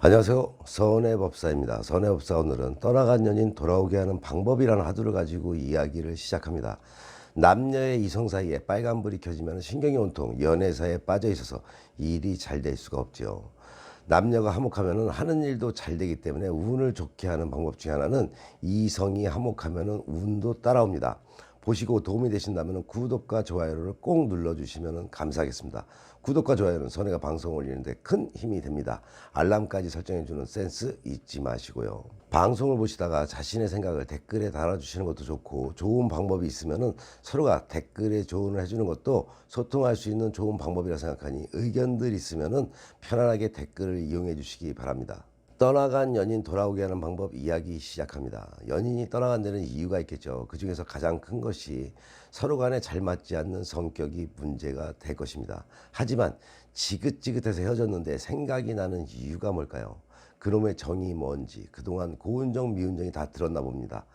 안녕하세요. 선해법사입니다. 선해법사 오늘은 떠나간 연인 돌아오게 하는 방법이라는 화두를 가지고 이야기를 시작합니다. 남녀의 이성 사이에 빨간불이 켜지면 신경이 온통 연애사에 빠져 있어서 일이 잘 될 수가 없지요. 남녀가 화목하면 하는 일도 잘 되기 때문에 운을 좋게 하는 방법 중에 하나는 이성이 화목하면 운도 따라옵니다. 보시고 도움이 되신다면 구독과 좋아요를 꼭 눌러주시면 감사하겠습니다. 구독과 좋아요는 선혜가 방송 올리는데 큰 힘이 됩니다. 알람까지 설정해주는 센스 잊지 마시고요. 방송을 보시다가 자신의 생각을 댓글에 달아주시는 것도 좋고, 좋은 방법이 있으면 서로가 댓글에 조언을 해주는 것도 소통할 수 있는 좋은 방법이라 생각하니 의견들 있으면 편안하게 댓글을 이용해 주시기 바랍니다. 떠나간 연인 돌아오게 하는 방법 이야기 시작합니다. 연인이 떠나간 데는 이유가 있겠죠. 그 중에서 가장 큰 것이 서로 간에 잘 맞지 않는 성격이 문제가 될 것입니다. 하지만 지긋지긋해서 헤어졌는데 생각이 나는 이유가 뭘까요? 그놈의 정이 뭔지 그동안 고운정 미운정이 다 들었나 봅니다.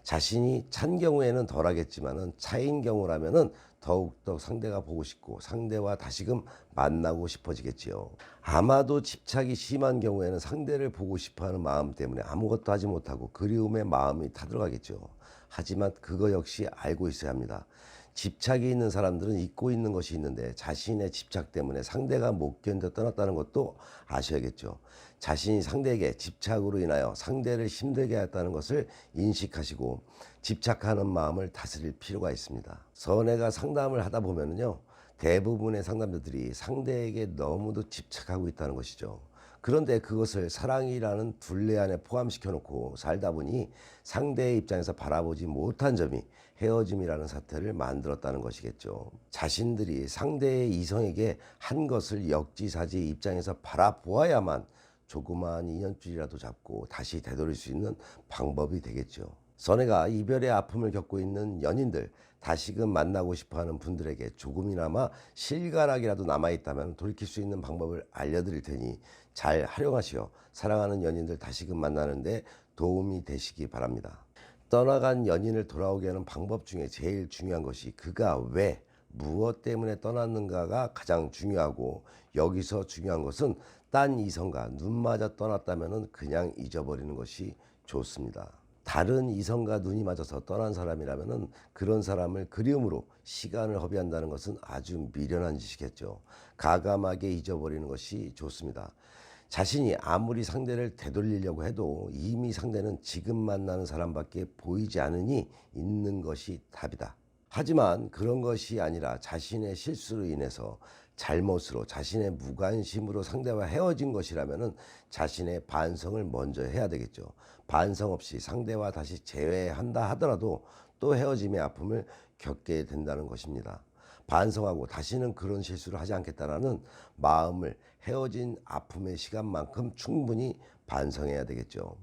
자신이 찬 경우에는 덜하겠지만 차인 경우라면 더욱더 상대가 보고 싶고 상대와 다시금 만나고 싶어지겠지요. 아마도 집착이 심한 경우에는 상대를 보고 싶어하는 마음 때문에 아무것도 하지 못하고 그리움의 마음이 타들어가겠죠. 하지만 그거 역시 알고 있어야 합니다. 집착이 있는 사람들은 잊고 있는 것이 있는데 자신의 집착 때문에 상대가 못 견뎌 떠났다는 것도 아셔야겠죠. 자신이 상대에게 집착으로 인하여 상대를 힘들게 했다는 것을 인식하시고 집착하는 마음을 다스릴 필요가 있습니다. 선혜가 상담을 하다 보면요, 대부분의 상담자들이 상대에게 너무도 집착하고 있다는 것이죠. 그런데 그것을 사랑이라는 둘레 안에 포함시켜 놓고 살다 보니 상대의 입장에서 바라보지 못한 점이 헤어짐이라는 사태를 만들었다는 것이겠죠. 자신들이 상대의 이성에게 한 것을 역지사지 입장에서 바라보아야만 조그마한 인연줄이라도 잡고 다시 되돌릴 수 있는 방법이 되겠죠. 선혜가 이별의 아픔을 겪고 있는 연인들, 다시금 만나고 싶어하는 분들에게 조금이나마 실가락이라도 남아있다면 돌이킬 수 있는 방법을 알려드릴 테니 잘 활용하시어 사랑하는 연인들 다시금 만나는데 도움이 되시기 바랍니다. 떠나간 연인을 돌아오게 하는 방법 중에 제일 중요한 것이 그가 왜, 무엇 때문에 떠났는가가 가장 중요하고, 여기서 중요한 것은 딴 이성과 눈 맞아 떠났다면 그냥 잊어버리는 것이 좋습니다. 다른 이성과 눈이 맞아서 떠난 사람이라면 그런 사람을 그리움으로 시간을 허비한다는 것은 아주 미련한 짓이겠죠. 가감하게 잊어버리는 것이 좋습니다. 자신이 아무리 상대를 되돌리려고 해도 이미 상대는 지금 만나는 사람밖에 보이지 않으니 있는 것이 답이다. 하지만 그런 것이 아니라 자신의 실수로 인해서, 잘못으로, 자신의 무관심으로 상대와 헤어진 것이라면 자신의 반성을 먼저 해야 되겠죠. 반성 없이 상대와 다시 재회한다 하더라도 또 헤어짐의 아픔을 겪게 된다는 것입니다. 반성하고 다시는 그런 실수를 하지 않겠다라는 마음을 헤어진 아픔의 시간만큼 충분히 반성해야 되겠죠.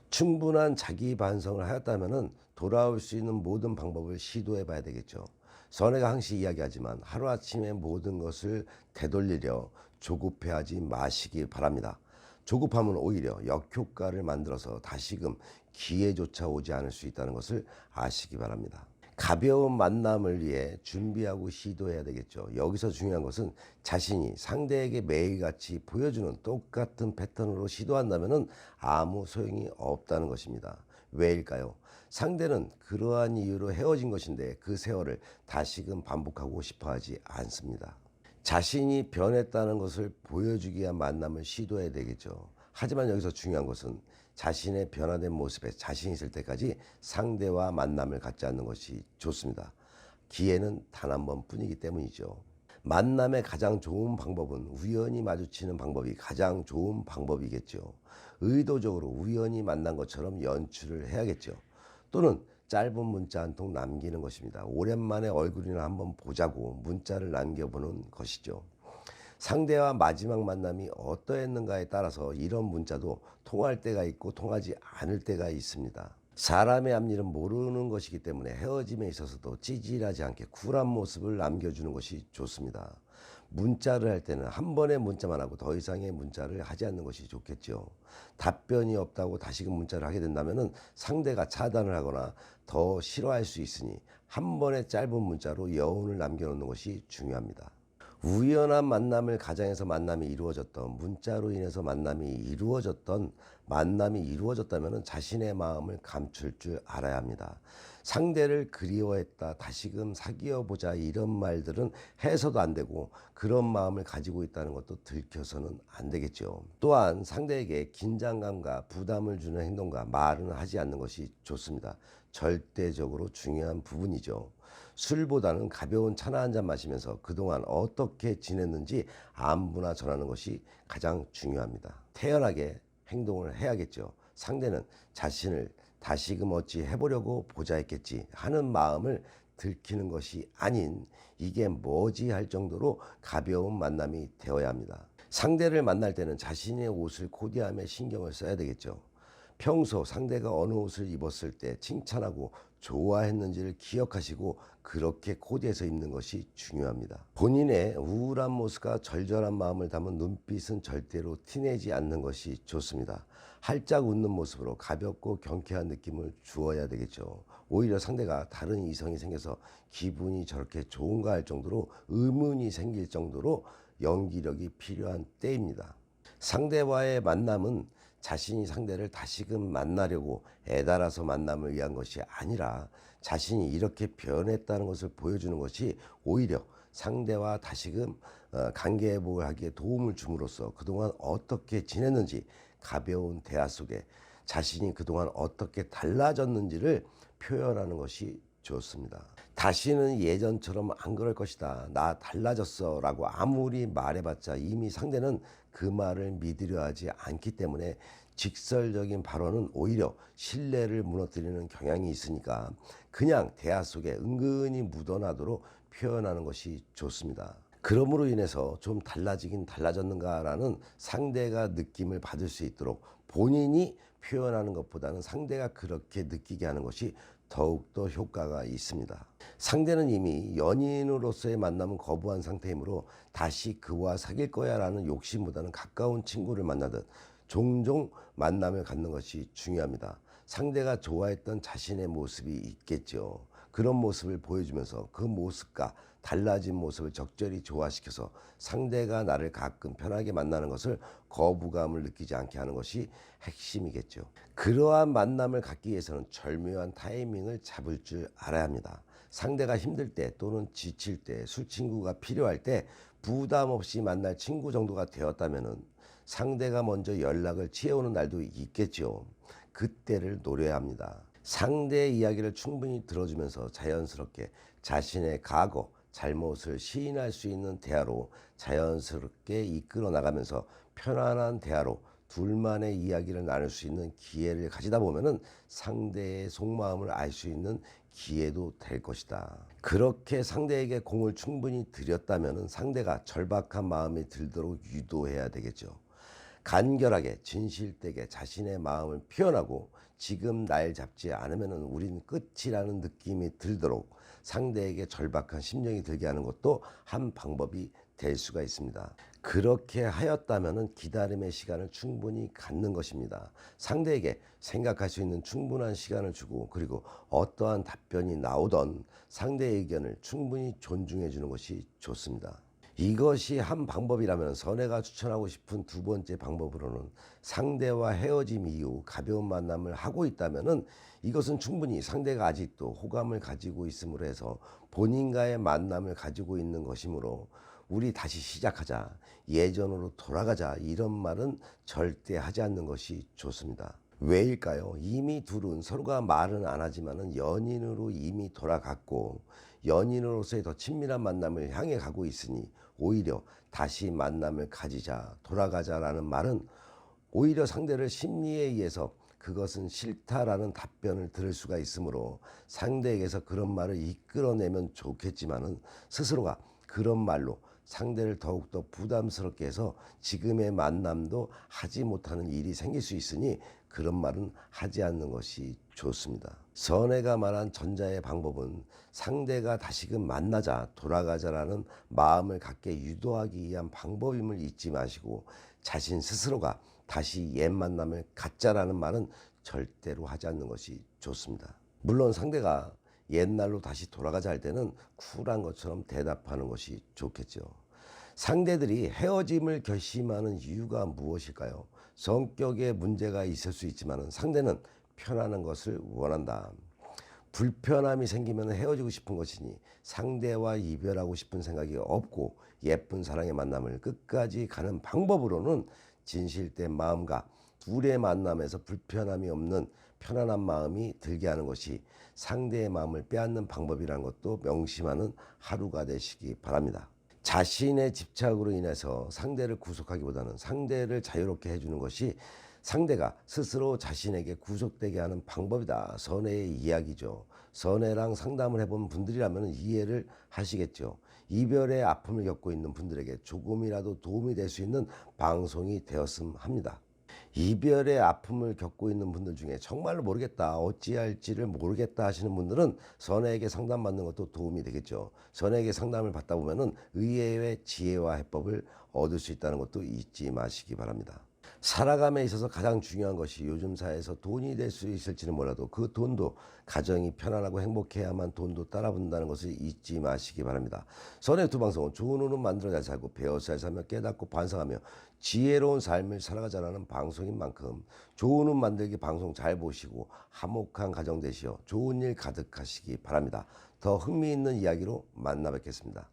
충분한 자기 반성을 하였다면 돌아올 수 있는 모든 방법을 시도해 봐야 되겠죠. 선혜가 항시 이야기하지만 하루아침에 모든 것을 되돌리려 조급해하지 마시기 바랍니다. 조급함은 오히려 역효과를 만들어서 다시금 기회조차 오지 않을 수 있다는 것을 아시기 바랍니다. 가벼운 만남을 위해 준비하고 시도해야 되겠죠. 여기서 중요한 것은 자신이 상대에게 매일같이 보여주는 똑같은 패턴으로 시도한다면 아무 소용이 없다는 것입니다. 왜일까요? 상대는 그러한 이유로 헤어진 것인데 그 세월을 다시금 반복하고 싶어하지 않습니다. 자신이 변했다는 것을 보여주기 위한 만남을 시도해야 되겠죠. 하지만 여기서 중요한 것은 자신의 변화된 모습에 자신 있을 때까지 상대와 만남을 갖지 않는 것이 좋습니다. 기회는 단 한 번뿐이기 때문이죠. 만남의 가장 좋은 방법은 우연히 마주치는 방법이 가장 좋은 방법이겠죠. 의도적으로 우연히 만난 것처럼 연출을 해야겠죠. 또는 짧은 문자 한 통 남기는 것입니다. 오랜만에 얼굴이나 한번 보자고 문자를 남겨보는 것이죠. 상대와 마지막 만남이 어떠했는가에 따라서 이런 문자도 통할 때가 있고 통하지 않을 때가 있습니다. 사람의 앞일은 모르는 것이기 때문에 헤어짐에 있어서도 찌질하지 않게 쿨한 모습을 남겨주는 것이 좋습니다. 문자를 할 때는 한 번의 문자만 하고 더 이상의 문자를 하지 않는 것이 좋겠죠. 답변이 없다고 다시금 문자를 하게 된다면 상대가 차단을 하거나 더 싫어할 수 있으니 한 번의 짧은 문자로 여운을 남겨놓는 것이 중요합니다. 우연한 만남을 가장해서 만남이 이루어졌던, 문자로 인해서 만남이 이루어졌다면 자신의 마음을 감출 줄 알아야 합니다. 상대를 그리워했다, 다시금 사귀어 보자, 이런 말들은 해서도 안 되고, 그런 마음을 가지고 있다는 것도 들켜서는 안 되겠죠. 또한 상대에게 긴장감과 부담을 주는 행동과 말은 하지 않는 것이 좋습니다. 절대적으로 중요한 부분이죠. 술보다는 가벼운 차나 한 잔 마시면서 그동안 어떻게 지냈는지 안부나 전하는 것이 가장 중요합니다. 태연하게 행동을 해야겠죠. 상대는 자신을 다시금 어찌 해보려고 보자 했겠지 하는 마음을 들키는 것이 아닌, 이게 뭐지 할 정도로 가벼운 만남이 되어야 합니다. 상대를 만날 때는 자신의 옷을 코디함에 신경을 써야 되겠죠. 평소 상대가 어느 옷을 입었을 때 칭찬하고 좋아했는지를 기억하시고 그렇게 코디해서 입는 것이 중요합니다. 본인의 우울한 모습과 절절한 마음을 담은 눈빛은 절대로 티내지 않는 것이 좋습니다. 활짝 웃는 모습으로 가볍고 경쾌한 느낌을 주어야 되겠죠. 오히려 상대가 다른 이성이 생겨서 기분이 저렇게 좋은가 할 정도로 의문이 생길 정도로 연기력이 필요한 때입니다. 상대와의 만남은 자신이 상대를 다시금 만나려고 애달아서 만남을 위한 것이 아니라 자신이 이렇게 변했다는 것을 보여주는 것이 오히려 상대와 다시금 관계 회복을 하기에 도움을 줌으로써 그동안 어떻게 지냈는지, 가벼운 대화 속에 자신이 그동안 어떻게 달라졌는지를 표현하는 것이 좋습니다. 다시는 예전처럼 안 그럴 것이다, 나 달라졌어 라고 아무리 말해봤자 이미 상대는 그 말을 믿으려 하지 않기 때문에 직설적인 발언은 오히려 신뢰를 무너뜨리는 경향이 있으니까 그냥 대화 속에 은근히 묻어나도록 표현하는 것이 좋습니다. 그러므로 인해서 좀 달라지긴 달라졌는가라는 상대가 느낌을 받을 수 있도록 본인이 표현하는 것보다는 상대가 그렇게 느끼게 하는 것이 더욱더 효과가 있습니다. 상대는 이미 연인으로서의 만남은 거부한 상태이므로 다시 그와 사귈 거야 라는 욕심보다는 가까운 친구를 만나듯 종종 만남을 갖는 것이 중요합니다. 상대가 좋아했던 자신의 모습이 있겠죠. 그런 모습을 보여주면서 그 모습과 달라진 모습을 적절히 조화시켜서 상대가 나를 가끔 편하게 만나는 것을 거부감을 느끼지 않게 하는 것이 핵심이겠죠. 그러한 만남을 갖기 위해서는 절묘한 타이밍을 잡을 줄 알아야 합니다. 상대가 힘들 때 또는 지칠 때, 술 친구가 필요할 때 부담 없이 만날 친구 정도가 되었다면 상대가 먼저 연락을 취해오는 날도 있겠죠. 그때를 노려야 합니다. 상대의 이야기를 충분히 들어주면서 자연스럽게 자신의 과거, 잘못을 시인할 수 있는 대화로 자연스럽게 이끌어 나가면서 편안한 대화로 둘만의 이야기를 나눌 수 있는 기회를 가지다 보면은 상대의 속마음을 알 수 있는 기회도 될 것이다. 그렇게 상대에게 공을 충분히 들였다면은 상대가 절박한 마음이 들도록 유도해야 되겠죠. 간결하게 진실되게 자신의 마음을 표현하고 지금 날 잡지 않으면 우린 끝이라는 느낌이 들도록 상대에게 절박한 심정이 들게 하는 것도 한 방법이 될 수가 있습니다. 그렇게 하였다면 기다림의 시간을 충분히 갖는 것입니다. 상대에게 생각할 수 있는 충분한 시간을 주고, 그리고 어떠한 답변이 나오던 상대의 의견을 충분히 존중해 주는 것이 좋습니다. 이것이 한 방법이라면 선혜가 추천하고 싶은 두 번째 방법으로는 상대와 헤어짐 이후 가벼운 만남을 하고 있다면 이것은 충분히 상대가 아직도 호감을 가지고 있음으로 해서 본인과의 만남을 가지고 있는 것이므로 우리 다시 시작하자, 예전으로 돌아가자, 이런 말은 절대 하지 않는 것이 좋습니다. 왜일까요? 이미 둘은 서로가 말은 안 하지만은 연인으로 이미 돌아갔고 연인으로서의 더 친밀한 만남을 향해 가고 있으니 오히려 다시 만남을 가지자, 돌아가자라는 말은 오히려 상대를 심리에 의해서 그것은 싫다라는 답변을 들을 수가 있으므로 상대에게서 그런 말을 이끌어내면 좋겠지만은 스스로가 그런 말로 상대를 더욱더 부담스럽게 해서 지금의 만남도 하지 못하는 일이 생길 수 있으니 그런 말은 하지 않는 것이 좋습니다. 선혜가 말한 전자의 방법은 상대가 다시금 만나자, 돌아가자라는 마음을 갖게 유도하기 위한 방법임을 잊지 마시고 자신 스스로가 다시 옛 만남을 갖자라는 말은 절대로 하지 않는 것이 좋습니다. 물론 상대가 옛날로 다시 돌아가자 할 때는 쿨한 것처럼 대답하는 것이 좋겠죠. 상대들이 헤어짐을 결심하는 이유가 무엇일까요? 성격에 문제가 있을 수 있지만 상대는 편안한 것을 원한다. 불편함이 생기면 헤어지고 싶은 것이니 상대와 이별하고 싶은 생각이 없고 예쁜 사랑의 만남을 끝까지 가는 방법으로는 진실된 마음과 둘의 만남에서 불편함이 없는 편안한 마음이 들게 하는 것이 상대의 마음을 빼앗는 방법이라는 것도 명심하는 하루가 되시기 바랍니다. 자신의 집착으로 인해서 상대를 구속하기보다는 상대를 자유롭게 해주는 것이 상대가 스스로 자신에게 구속되게 하는 방법이다. 선혜의 이야기죠. 선혜랑 상담을 해본 분들이라면 이해를 하시겠죠. 이별의 아픔을 겪고 있는 분들에게 조금이라도 도움이 될 수 있는 방송이 되었음 합니다. 이별의 아픔을 겪고 있는 분들 중에 정말로 모르겠다, 어찌할지를 모르겠다 하시는 분들은 선혜에게 상담받는 것도 도움이 되겠죠. 선혜에게 상담을 받다 보면은 의외의 지혜와 해법을 얻을 수 있다는 것도 잊지 마시기 바랍니다. 살아감에 있어서 가장 중요한 것이 요즘 사회에서 돈이 될 수 있을지는 몰라도 그 돈도 가정이 편안하고 행복해야만 돈도 따라붙는다는 것을 잊지 마시기 바랍니다. 선의 두 방송은 좋은 운은 만들어 잘 살고 배워 잘 살며 깨닫고 반성하며 지혜로운 삶을 살아가자라는 방송인 만큼 좋은 운 만들기 방송 잘 보시고 화목한 가정 되시어 좋은 일 가득하시기 바랍니다. 더 흥미있는 이야기로 만나 뵙겠습니다.